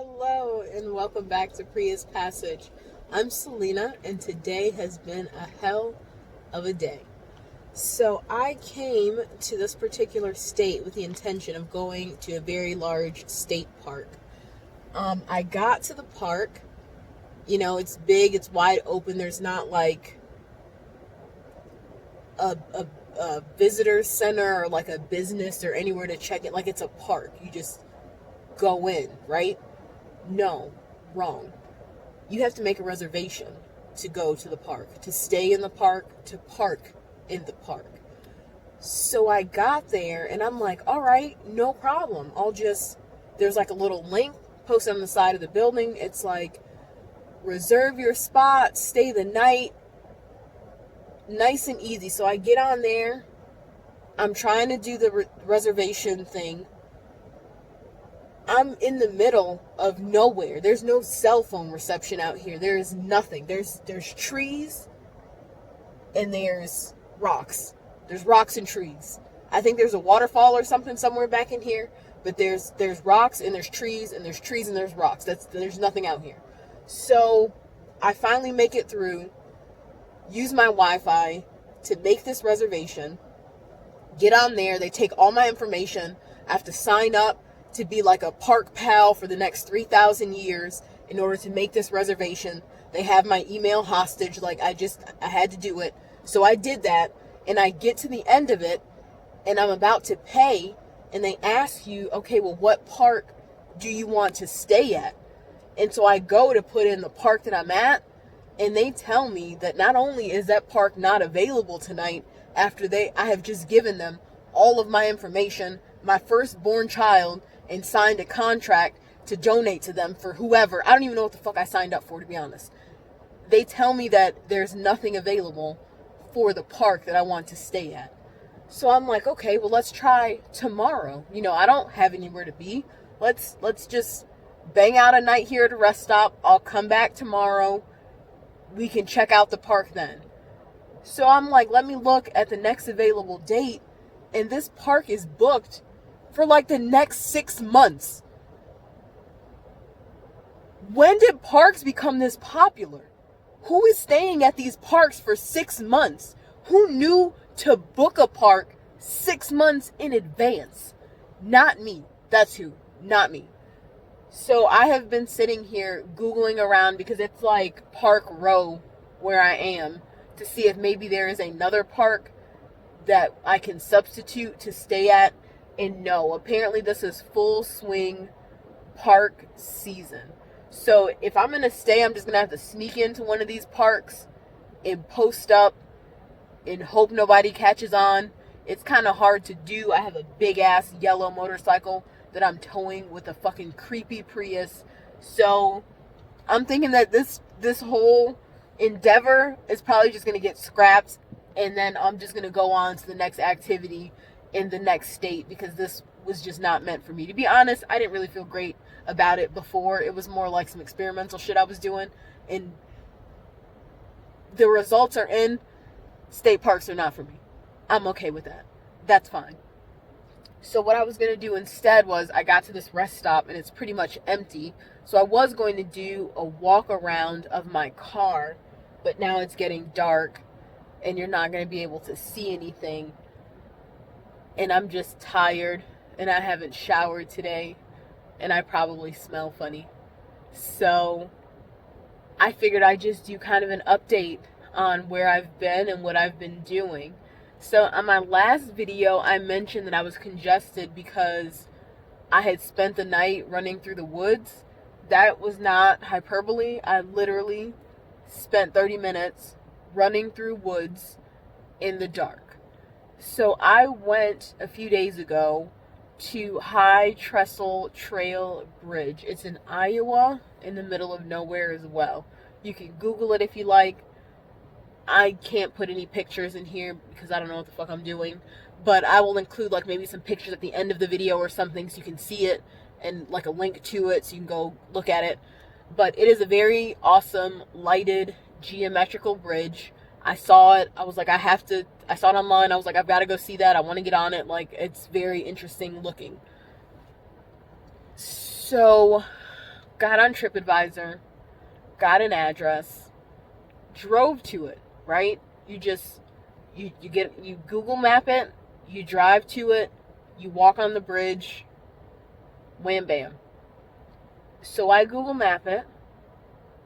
Hello and welcome back to Prius Passage. I'm Selena and today has been a hell of a day. So I came to this particular state with the intention of going to a very large state park. I got to the park, it's big, it's wide open, there's not like a visitor center or like a business or anywhere to check it, like it's a park. You just go in, right? No, wrong. You have to make a reservation to go to the park, to stay in the park, to park in the park. So I got there and I'm like, all right, no problem. There's like a little link posted on the side of the building. It's like, reserve your spot, stay the night, nice and easy. So I get on there. I'm trying to do the reservation thing. I'm in the middle of nowhere. There's no cell phone reception out here. There is nothing. There's trees and there's rocks. There's rocks and trees. I think there's a waterfall or something somewhere back in here, but there's rocks and there's trees and there's trees and there's rocks. There's nothing out here. So I finally make it through, use my Wi-Fi to make this reservation, get on there. They take all my information. I have to sign up to be like a park pal for the next 3,000 years in order to make this reservation. They have my email hostage. I had to do it. So I did that, and I get to the end of it, and I'm about to pay, and they ask you, okay, well, what park do you want to stay at? And so I go to put in the park that I'm at, and they tell me that not only is that park not available tonight, after I have just given them all of my information, my firstborn child, and signed a contract to donate to them for whoever. I don't even know what the fuck I signed up for, to be honest. They tell me that there's nothing available for the park that I want to stay at. So I'm like, okay, well, let's try tomorrow. I don't have anywhere to be. Let's just bang out a night here at a rest stop. I'll come back tomorrow. We can check out the park then. So I'm like, let me look at the next available date, and this park is booked for like the next 6 months. When did parks become this popular? Who is staying at these parks for 6 months? Who knew to book a park 6 months in advance? Not me. That's who. Not me. So I have been sitting here Googling around because it's like Park Row where I am, to see if maybe there is another park that I can substitute to stay at. And no, apparently this is full swing park season. So if I'm going to stay, I'm just going to have to sneak into one of these parks and post up and hope nobody catches on. It's kind of hard to do. I have a big ass yellow motorcycle that I'm towing with a fucking creepy Prius. So I'm thinking that this whole endeavor is probably just going to get scrapped, and then I'm just going to go on to the next activity in the next state, because this was just not meant for me. To be honest, I didn't really feel great about it before. It was more like some experimental shit I was doing, and the results are in. State parks are not for me. I'm okay with that. That's fine. So what I was going to do instead was, I got to this rest stop and it's pretty much empty. So I was going to do a walk around of my car, but now it's getting dark and you're not going to be able to see anything. And I'm just tired, and I haven't showered today, and I probably smell funny. So I figured I'd just do kind of an update on where I've been and what I've been doing. So on my last video, I mentioned that I was congested because I had spent the night running through the woods. That was not hyperbole. I literally spent 30 minutes running through woods in the dark. So I went a few days ago to High Trestle Trail Bridge. It's in Iowa, in the middle of nowhere as well. You can Google it if you like. I can't put any pictures in here because I don't know what the fuck I'm doing. But I will include like maybe some pictures at the end of the video or something so you can see it, and like a link to it so you can go look at it. But it is a very awesome lighted geometrical bridge. I saw it. I was like, I saw it online. I was like, I've got to go see that. I want to get on it. It's very interesting looking. So got on TripAdvisor, got an address, drove to it, right? You Google map it, you drive to it, you walk on the bridge, wham bam. So I Google map it.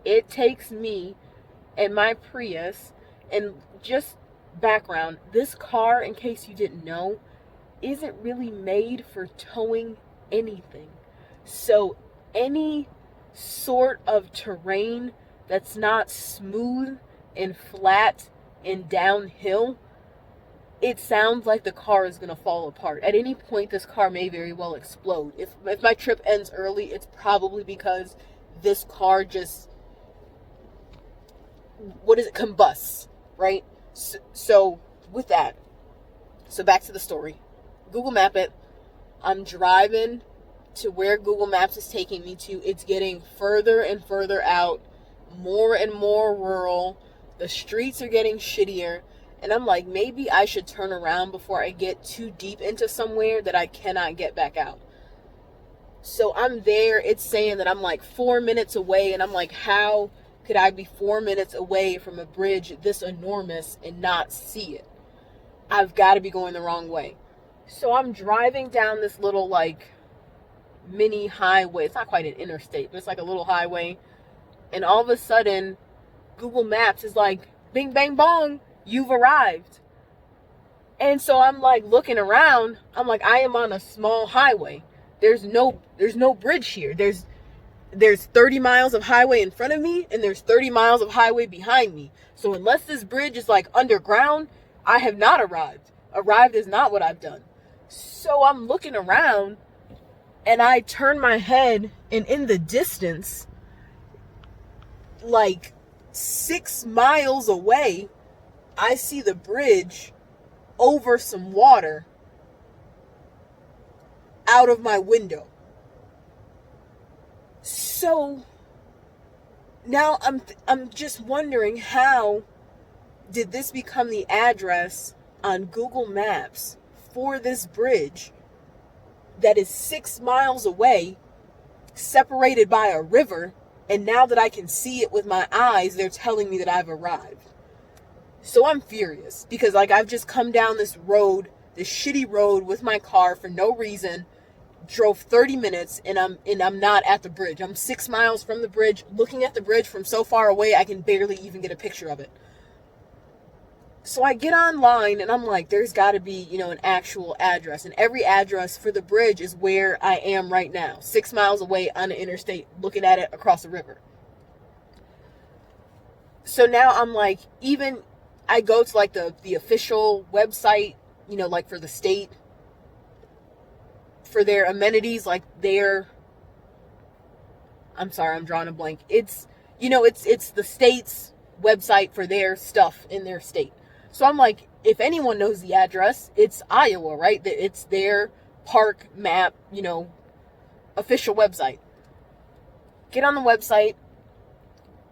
It takes me and my Prius, and just background, this car, in case you didn't know, isn't really made for towing anything. So any sort of terrain that's not smooth and flat and downhill, it sounds like the car is going to fall apart. At any point, this car may very well explode. If my trip ends early, it's probably because this car just, combusts, right? So with that, so back to the story. Google map it. I'm driving to where Google Maps is taking me to. It's getting further and further out, more and more rural. The streets are getting shittier. And I'm like, maybe I should turn around before I get too deep into somewhere that I cannot get back out. So I'm there. It's saying that I'm like 4 minutes away. And I'm like, how could I be 4 minutes away from a bridge this enormous and not see it? I've got to be going the wrong way. So I'm driving down this little like mini highway. It's not quite an interstate, but it's like a little highway. And all of a sudden, Google Maps is like, bing, bang, bong, you've arrived. And so I'm like looking around. I'm like, I am on a small highway. There's no bridge here. There's 30 miles of highway in front of me, and there's 30 miles of highway behind me. So unless this bridge is like underground, I have not arrived. Arrived is not what I've done. So I'm looking around, and I turn my head, and in the distance, like 6 miles away, I see the bridge over some water out of my window. So now I'm just wondering, how did this become the address on Google Maps for this bridge that is 6 miles away, separated by a river, and now that I can see it with my eyes, they're telling me that I've arrived. So I'm furious because like I've just come down this road, this shitty road with my car for no reason, drove 30 minutes and I'm not at the bridge. I'm 6 miles from the bridge, looking at the bridge from so far away I can barely even get a picture of it. So I get online and I'm like, there's got to be, an actual address. And every address for the bridge is where I am right now. 6 miles away on the interstate, looking at it across the river. So now I'm like, even I go to like the official website, like for the state, for their amenities, like I'm sorry, I'm drawing a blank. It's the state's website for their stuff in their state. So I'm like, if anyone knows the address, it's Iowa, right? It's their park map, official website. Get on the website,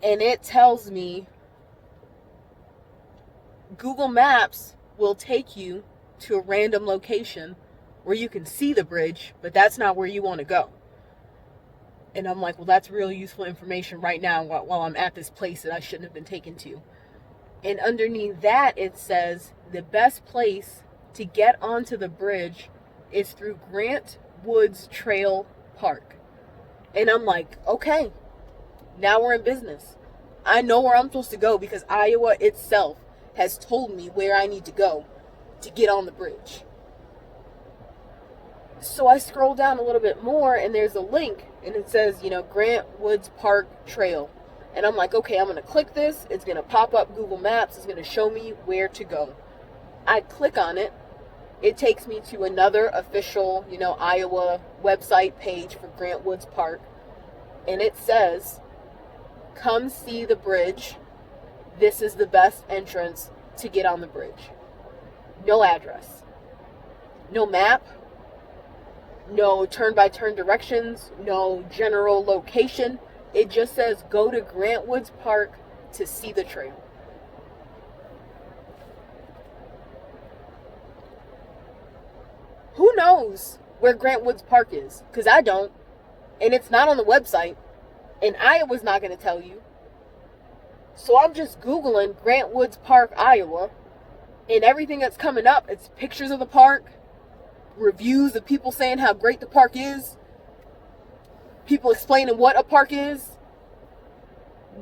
and it tells me Google Maps will take you to a random location where you can see the bridge, but that's not where you want to go. And I'm like, well, that's really useful information right now while I'm at this place that I shouldn't have been taken to. And underneath that, it says the best place to get onto the bridge is through Grant Woods Trail Park. And I'm like, okay, now we're in business. I know where I'm supposed to go because Iowa itself has told me where I need to go to get on the bridge. So I scroll down a little bit more and there's a link and it says, Grant Woods Park Trail. And I'm like, okay, I'm going to click this. It's going to pop up Google Maps. It's going to show me where to go. I click on it. It takes me to another official, Iowa website page for Grant Woods Park. And it says, come see the bridge. This is the best entrance to get on the bridge. No address. No map. No turn-by-turn directions. No general location. It just says, go to Grant Woods Park to see the trail. Who knows where Grant Woods Park is? Because I don't. And it's not on the website. And Iowa's not going to tell you. So I'm just Googling Grant Woods Park, Iowa. And everything that's coming up, it's pictures of the park, reviews of people saying how great the park is, people explaining what a park is.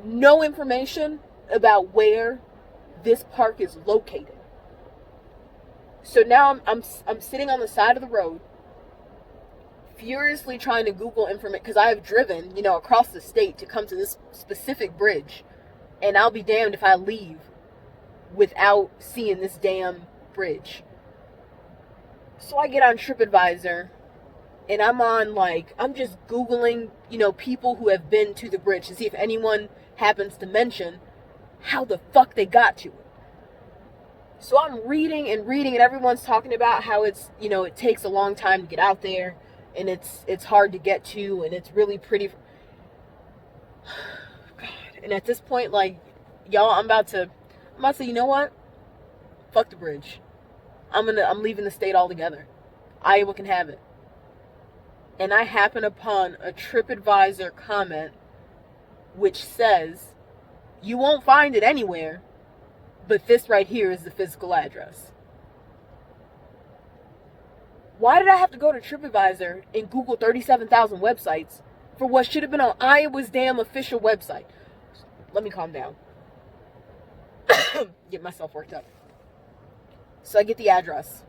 No information about where this park is located. So now I'm sitting on the side of the road, furiously trying to Google information, because I have driven, across the state to come to this specific bridge, and I'll be damned if I leave without seeing this damn bridge. So I get on TripAdvisor, and I'm just Googling, people who have been to the bridge to see if anyone happens to mention how the fuck they got to it. So I'm reading, and everyone's talking about how it's, it takes a long time to get out there, and it's hard to get to, and it's really pretty. God. And at this point, y'all, I'm about to say, you know what? Fuck the bridge. I'm leaving the state altogether. Iowa can have it. And I happen upon a TripAdvisor comment which says, you won't find it anywhere, but this right here is the physical address. Why did I have to go to TripAdvisor and Google 37,000 websites for what should have been on Iowa's damn official website? Let me calm down. Get myself worked up. So I get the address.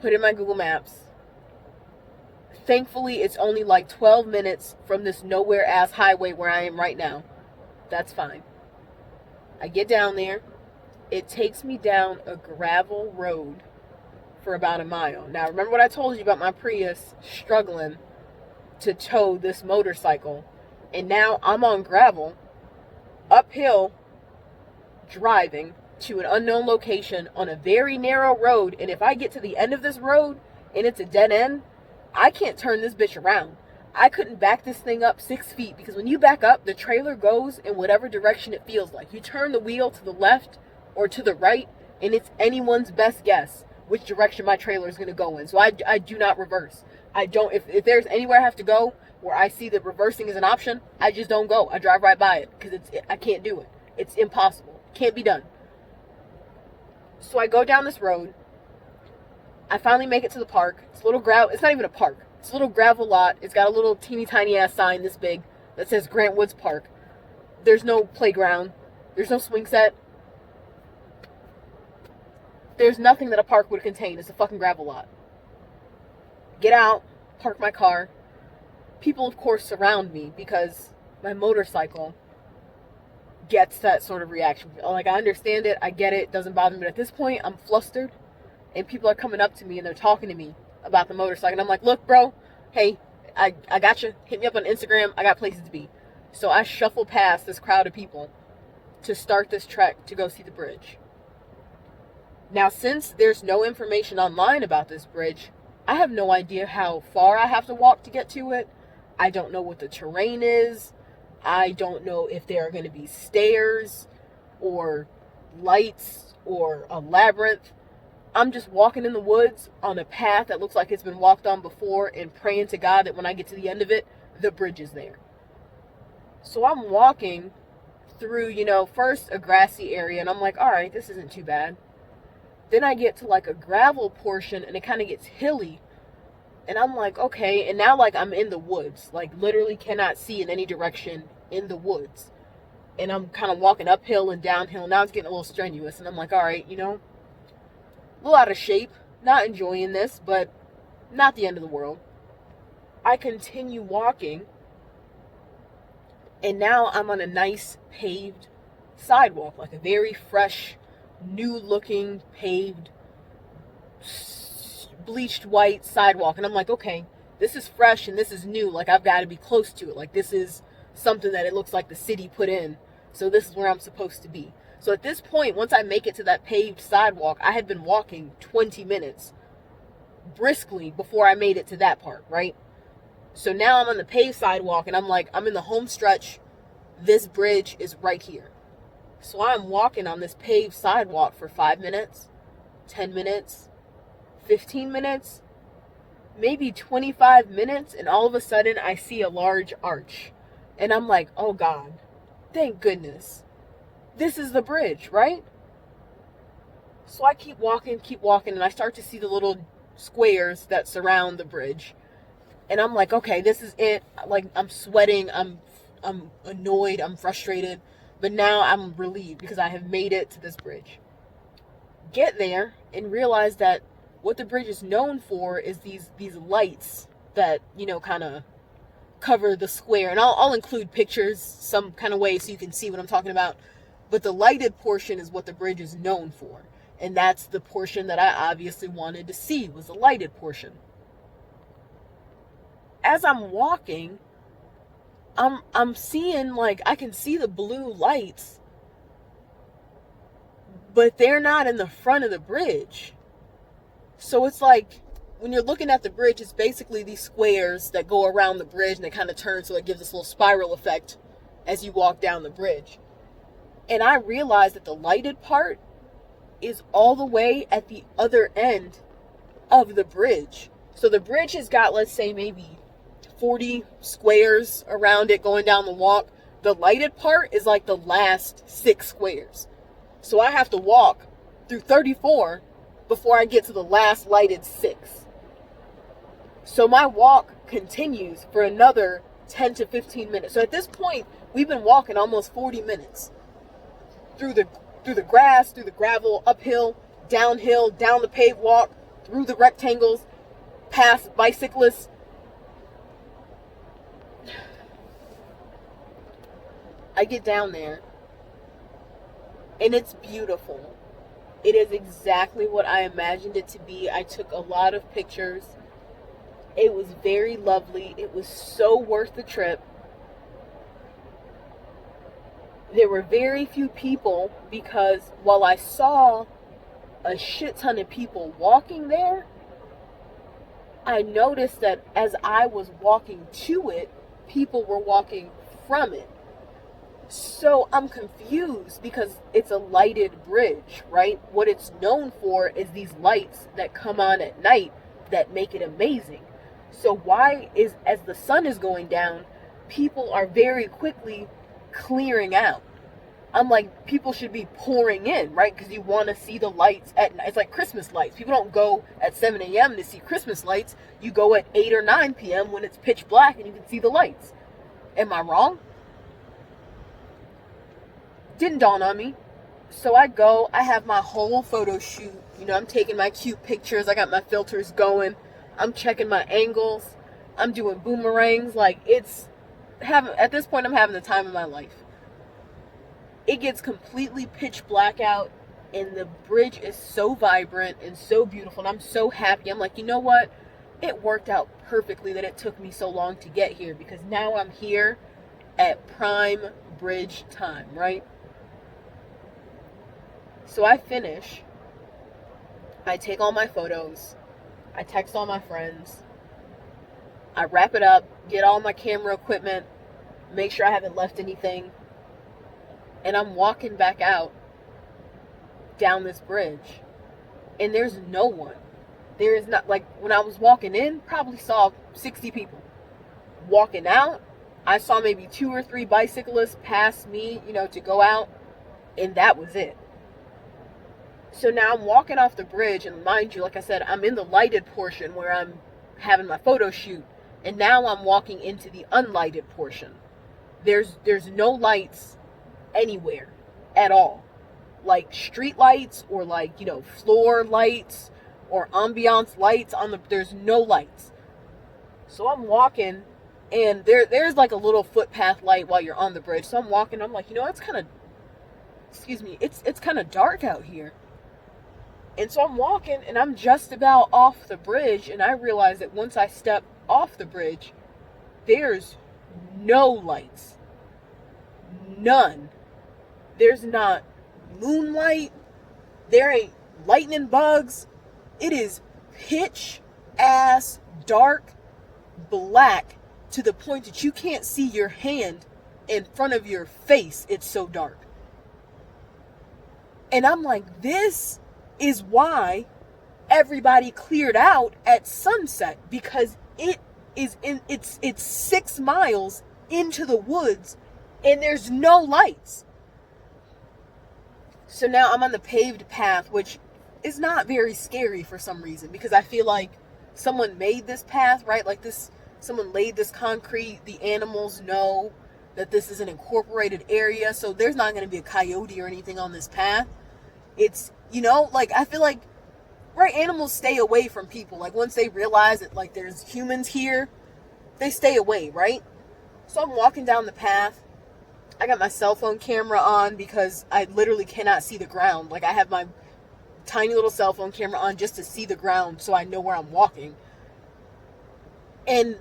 Put in my Google Maps. Thankfully, it's only 12 minutes from this nowhere-ass highway where I am right now. That's fine. I get down there. It takes me down a gravel road for about a mile. Now, remember what I told you about my Prius struggling to tow this motorcycle? And now I'm on gravel, uphill, driving to an unknown location on a very narrow road. And if I get to the end of this road and it's a dead end, I can't turn this bitch around. I couldn't back this thing up 6 feet, because when you back up, the trailer goes in whatever direction it feels like. You turn the wheel to the left or to the right, and it's anyone's best guess which direction my trailer is going to go in. So I do not reverse. If there's anywhere I have to go where I see that reversing is an option, I just don't go. I drive right by it, because I can't do it. It's impossible. Can't be done. So I go down this road. I finally make it to the park. It's a little gravel. It's not even a park. It's a little gravel lot. It's got a little teeny tiny ass sign this big that says Grant Woods Park. There's no playground. There's no swing set. There's nothing that a park would contain. It's a fucking gravel lot. Get out. Park my car. People, of course, surround me because my motorcycle gets that sort of reaction. I understand it. I get it. It doesn't bother me. But at this point, I'm flustered. And people are coming up to me and they're talking to me about the motorcycle. And I'm like, look, bro, hey, I got you. Hit me up on Instagram. I got places to be. So I shuffle past this crowd of people to start this trek to go see the bridge. Now, since there's no information online about this bridge, I have no idea how far I have to walk to get to it. I don't know what the terrain is. I don't know if there are going to be stairs or lights or a labyrinth. I'm just walking in the woods on a path that looks like it's been walked on before, and praying to God that when I get to the end of it, the bridge is there. So I'm walking through, first a grassy area, and I'm like, all right, this isn't too bad. Then I get to a gravel portion, and it kind of gets hilly, and I'm like, okay, and now I'm in the woods, literally cannot see in any direction in the woods. And I'm kind of walking uphill and downhill. Now it's getting a little strenuous, and I'm like, all right, a little out of shape, not enjoying this, but not the end of the world. I continue walking, and now I'm on a nice paved sidewalk, a very fresh, new looking paved, bleached white sidewalk. And I'm like, okay, this is fresh and this is new. I've got to be close to it. This is something that it looks like the city put in. So this is where I'm supposed to be. So at this point, once I make it to that paved sidewalk, I had been walking 20 minutes briskly before I made it to that part, right? So now I'm on the paved sidewalk, and I'm in the home stretch. This bridge is right here. So I'm walking on this paved sidewalk for 5 minutes, 10 minutes, 15 minutes. maybe 25 minutes, and all of a sudden I see a large arch. And I'm like, oh God, thank goodness. This is the bridge, right? So I keep walking, and I start to see the little squares that surround the bridge. And I'm like, okay, this is it. Like, I'm sweating, I'm annoyed, I'm frustrated, but now I'm relieved because I have made it to this bridge. Get there and realize that what the bridge is known for is these lights that, kind of cover the square. And I'll include pictures some kind of way so you can see what I'm talking about. But the lighted portion is what the bridge is known for. And that's the portion that I obviously wanted to see, was the lighted portion. As I'm walking, I'm seeing, like, I can see the blue lights, but they're not in the front of the bridge. So it's like, when you're looking at the bridge, it's basically these squares that go around the bridge and they kind of turn, so it gives this little spiral effect as you walk down the bridge. And I realized that the lighted part is all the way at the other end of the bridge. So the bridge has got, let's say, maybe 40 squares around it going down the walk. The lighted part is like the last 6 squares. So I have to walk through 34 before I get to the last lighted 6. So my walk continues for another 10 to 15 minutes. So at this point, we've been walking almost 40 minutes through the grass, through the gravel, uphill, downhill, down the paved walk, through the rectangles, past bicyclists. I get down there, and it's beautiful. It is exactly what I imagined it to be. I took a lot of pictures. It was very lovely. It was so worth the trip. There were very few people because while I saw a shit ton of people walking there, I noticed that as I was walking to it, people were walking from it. So I'm confused because it's a lighted bridge, right? What it's known for is these lights that come on at night that make it amazing. So why is, as the sun is going down, people are very quickly clearing out? I'm like, people should be pouring in, right? Because you want to see the lights at night. It's like Christmas lights. People don't go at 7 a.m. to see Christmas lights. You go at 8 or 9 p.m. when it's pitch black and you can see the lights. Am I wrong? Didn't dawn on me. So I go, I have my whole photo shoot. I'm taking my cute pictures. I got my filters going. I'm checking my angles. I'm doing boomerangs. Like, at this point, I'm having the time of my life. It gets completely pitch black out, and the bridge is so vibrant and so beautiful, and I'm so happy. I'm like, you know what? It worked out perfectly that it took me so long to get here, because now I'm here at prime bridge time, right? So I finish. I take all my photos. I text all my friends. I wrap it up, get all my camera equipment, make sure I haven't left anything. And I'm walking back out down this bridge, and there's no one. There is not, like, when I was walking in, probably saw 60 people. Walking out, I saw maybe 2 or 3 bicyclists pass me, to go out, and that was it. So now I'm walking off the bridge, and mind you, like I said, I'm in the lighted portion where I'm having my photo shoot, and now I'm walking into the unlighted portion. There's no lights anywhere at all, like street lights or like floor lights or ambiance lights there's no lights. So I'm walking, and there's like a little footpath light while you're on the bridge. So I'm walking, I'm like, it's kind of, it's kind of dark out here. And so I'm walking, and I'm just about off the bridge, and I realize that once I step off the bridge, there's no lights. None. There's not moonlight. There ain't lightning bugs. It is pitch ass dark black to the point that you can't see your hand in front of your face. It's so dark. And I'm like, this is why everybody cleared out at sunset because it's 6 miles into the woods and there's no lights. So now I'm on the paved path, which is not very scary for some reason, because I feel like someone made this path, right? Like someone laid this concrete. The animals know that this is an incorporated area, so there's not going to be a coyote or anything on this path. It's, like, I feel like, right, animals stay away from people. Like, once they realize that, like, there's humans here, they stay away, right? So I'm walking down the path. I got my cell phone camera on because I literally cannot see the ground. Like, I have my tiny little cell phone camera on just to see the ground so I know where I'm walking. And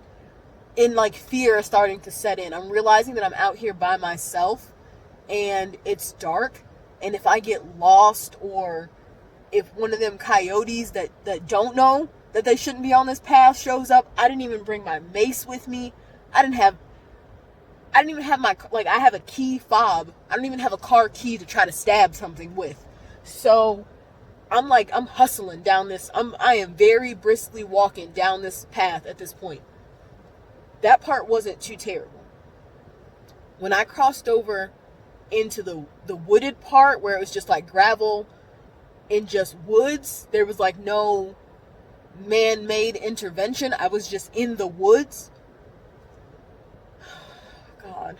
like, fear is starting to set in. I'm realizing that I'm out here by myself and it's dark. And if I get lost, or if one of them coyotes that don't know that they shouldn't be on this path shows up, I didn't even bring my mace with me. I didn't even have my, like, I have a key fob. I don't even have a car key to try to stab something with. So I'm hustling down this. I am very briskly walking down this path at this point. That part wasn't too terrible. When I crossed over into the wooded part where it was just like gravel and just woods, there was like no man-made intervention. I was just in the woods. God.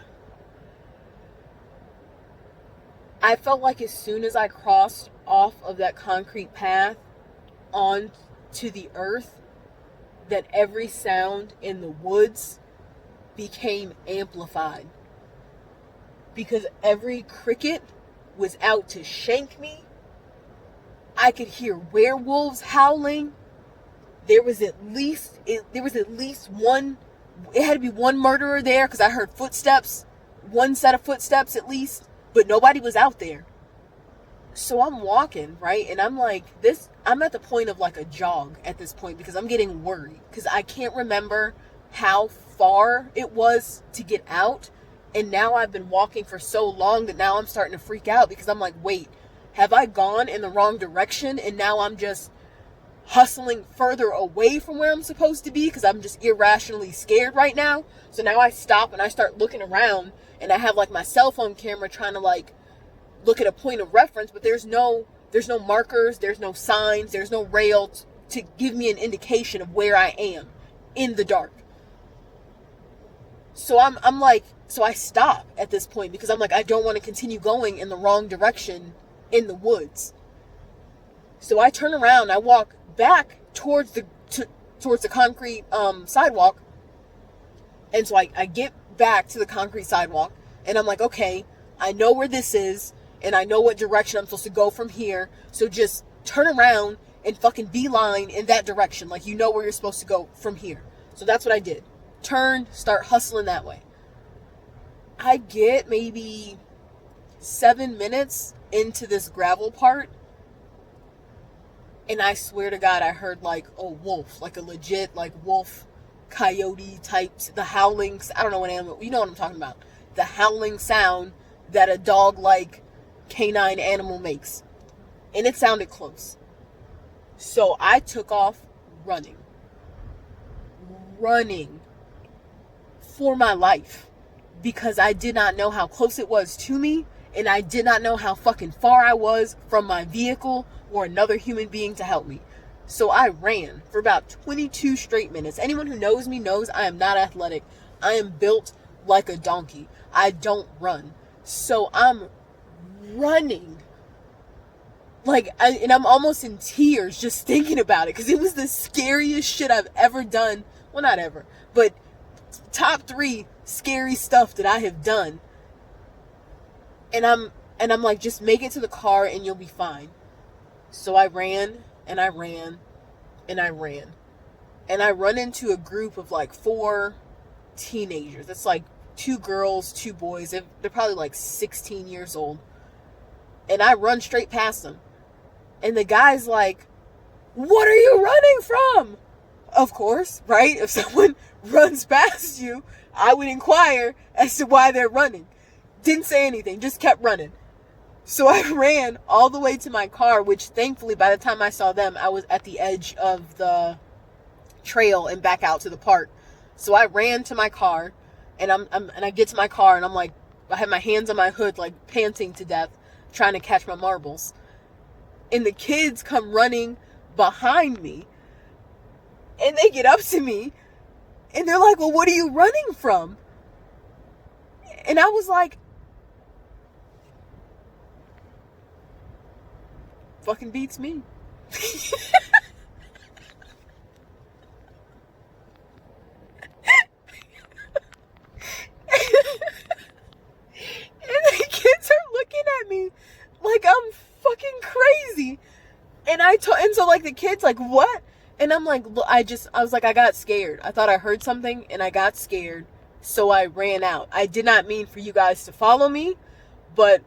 I felt like as soon as I crossed off of that concrete path onto the earth, that every sound in the woods became amplified. Because every cricket was out to shank me. I could hear werewolves howling. There was at least one, it had to be one murderer there because I heard footsteps, one set of footsteps at least, but nobody was out there. So I'm walking, right? And I'm like, I'm at the point of like a jog at this point because I'm getting worried because I can't remember how far it was to get out. And now I've been walking for so long that now I'm starting to freak out because I'm like, wait, have I gone in the wrong direction? And now I'm just hustling further away from where I'm supposed to be because I'm just irrationally scared right now. So now I stop and I start looking around, and I have like my cell phone camera trying to like look at a point of reference, but there's no markers, there's no signs, there's no rail to give me an indication of where I am in the dark. So I'm like, so I stop at this point because I'm like, I don't want to continue going in the wrong direction in the woods. So I turn around, I walk back towards the concrete sidewalk. And so I get back to the concrete sidewalk, and I'm like, okay, I know where this is, and I know what direction I'm supposed to go from here. So just turn around and fucking beeline in that direction. Like, you know where you're supposed to go from here. So that's what I did. Turn, start hustling that way. I get maybe 7 minutes into this gravel part, and I swear to God, I heard like a wolf, like a legit like wolf, coyote types, the howlings. I don't know what animal, you know what I'm talking about. The howling sound that a dog like canine animal makes. And it sounded close. So I took off running for my life because I did not know how close it was to me, and I did not know how fucking far I was from my vehicle or another human being to help me. So I ran for about 22 straight minutes. Anyone who knows me knows I am not athletic. I am built like a donkey. I don't run. So I'm running. And I'm almost in tears just thinking about it because it was the scariest shit I've ever done. Well, not ever, but top 3 scary stuff that I have done. And I'm like, just make it to the car and you'll be fine. So I ran and I ran and I ran. And I run into a group of like 4 teenagers. It's like 2 girls, 2 boys. They're probably like 16 years old. And I run straight past them. And the guy's like, "What are you running from?" Of course, right? If someone runs past you, I would inquire as to why they're running. Didn't say anything, just kept running. So I ran all the way to my car, which thankfully by the time I saw them, I was at the edge of the trail and back out to the park. So I ran to my car, and I get to my car, and I'm like, I have my hands on my hood, like panting to death, trying to catch my marbles. And the kids come running behind me, and they get up to me, and they're like, well, what are you running from? And I was like, fucking beats me. Like I'm fucking crazy. And so like the kids like, what? And I'm like, look, I was like, I got scared. I thought I heard something and I got scared. So I ran out. I did not mean for you guys to follow me, but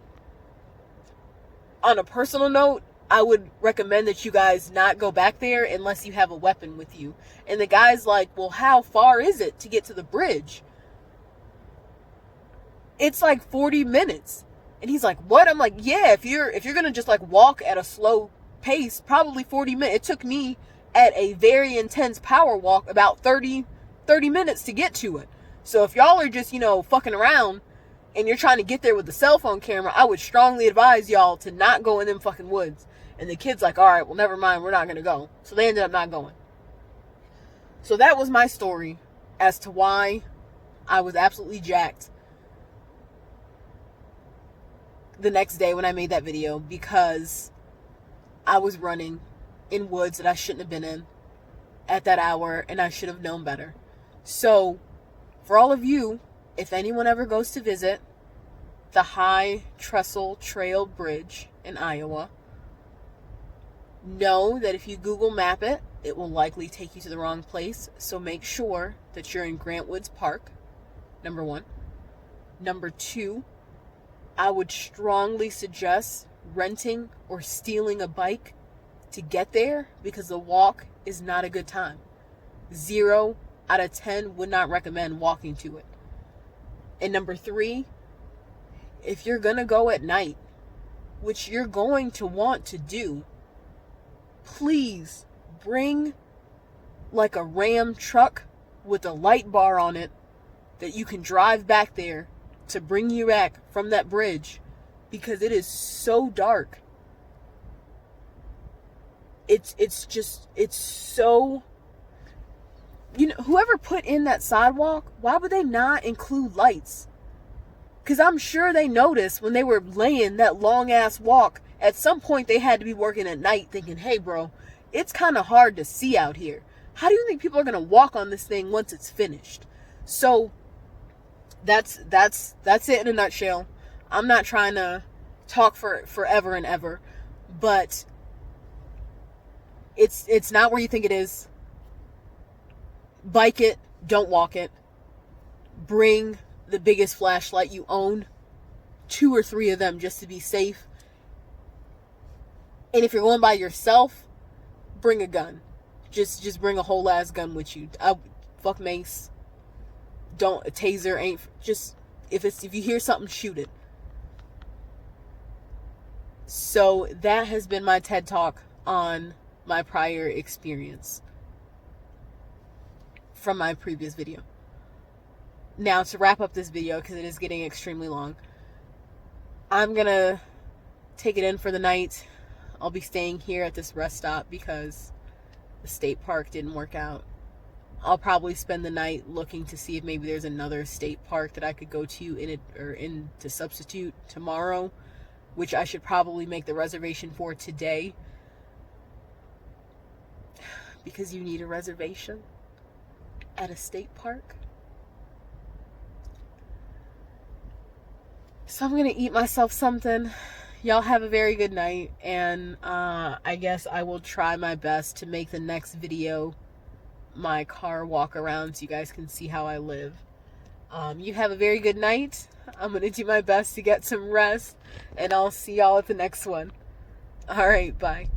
on a personal note, I would recommend that you guys not go back there unless you have a weapon with you. And the guy's like, well, how far is it to get to the bridge? It's like 40 minutes. And he's like, what? I'm like, yeah, if you're going to just like walk at a slow pace, probably 40 minutes. It took me at a very intense power walk about 30 minutes to get to it. So if y'all are just, fucking around and you're trying to get there with the cell phone camera, I would strongly advise y'all to not go in them fucking woods. And the kid's like, all right, well, never mind. We're not going to go. So they ended up not going. So that was my story as to why I was absolutely jacked the next day when I made that video, because I was running in woods that I shouldn't have been in at that hour, and I should have known better. So for all of you, if anyone ever goes to visit the High Trestle Trail Bridge in Iowa, know that if you Google map it, it will likely take you to the wrong place. So make sure that you're in Grant Woods Park, number one. Number two, I would strongly suggest renting or stealing a bike to get there, because the walk is not a good time. 0 out of 10 would not recommend walking to it. And number three, if you're going to go at night, which you're going to want to do, please bring like a Ram truck with a light bar on it that you can drive back there to bring you back from that bridge, because it is so dark. It's so, whoever put in that sidewalk, why would they not include lights? Because I'm sure they noticed when they were laying that long ass walk, at some point they had to be working at night thinking, hey bro, it's kind of hard to see out here. How do you think people are going to walk on this thing once it's finished? So that's it in a nutshell. I'm not trying to talk for forever and ever, but it's not where you think it is. Bike it, don't walk it. Bring the biggest flashlight you own, 2 or 3 of them, just to be safe. And if you're going by yourself, bring a gun. Just bring a whole ass gun with you. Fuck mace. Don't, a taser ain't, just, if you hear something, shoot it. So that has been my TED Talk on my prior experience from my previous video. Now, to wrap up this video, because it is getting extremely long, I'm gonna take it in for the night. I'll be staying here at this rest stop because the state park didn't work out. I'll probably spend the night looking to see if maybe there's another state park that I could go to to substitute tomorrow, which I should probably make the reservation for today, because you need a reservation at a state park. So I'm gonna eat myself something. Y'all have a very good night, and I guess I will try my best to make the next video my car walk around so you guys can see how I live. You have a very good night. I'm gonna do my best to get some rest, and I'll see y'all at the next one. All right, bye.